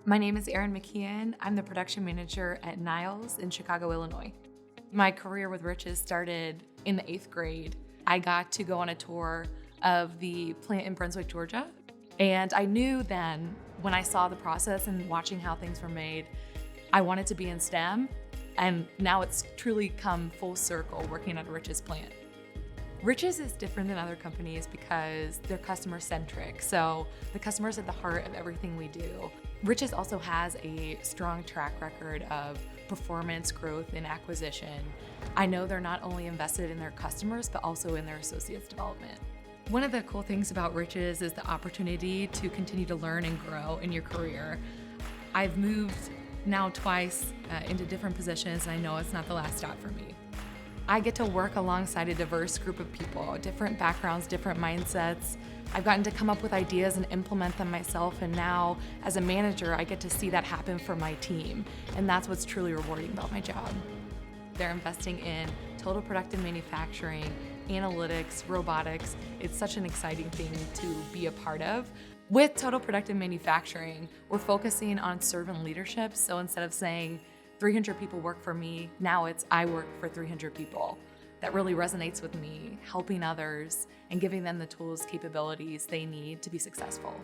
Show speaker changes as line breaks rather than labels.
My name is Erin McKeon. I'm the production manager at Niles in Chicago, Illinois. My career with Riches started in the 8th grade. I got to go on a tour of the plant in Brunswick, Georgia. And I knew then, when I saw the process and watching how things were made, I wanted to be in STEM. And now it's truly come full circle working at a Riches plant. Riches is different than other companies because they're customer-centric, so the customer's at the heart of everything we do. Riches also has a strong track record of performance, growth, and acquisition. I know they're not only invested in their customers, but also in their associates' development. One of the cool things about Riches is the opportunity to continue to learn and grow in your career. I've moved now twice into different positions, and I know it's not the last stop for me. I get to work alongside a diverse group of people, different backgrounds, different mindsets. I've gotten to come up with ideas and implement them myself, and now as a manager, I get to see that happen for my team, and that's what's truly rewarding about my job. They're investing in total productive manufacturing, analytics, robotics. It's such an exciting thing to be a part of. With total productive manufacturing, we're focusing on servant leadership, so instead of saying, 300 people work for me, now it's I work for 300 people. That really resonates with me, helping others and giving them the tools, capabilities they need to be successful.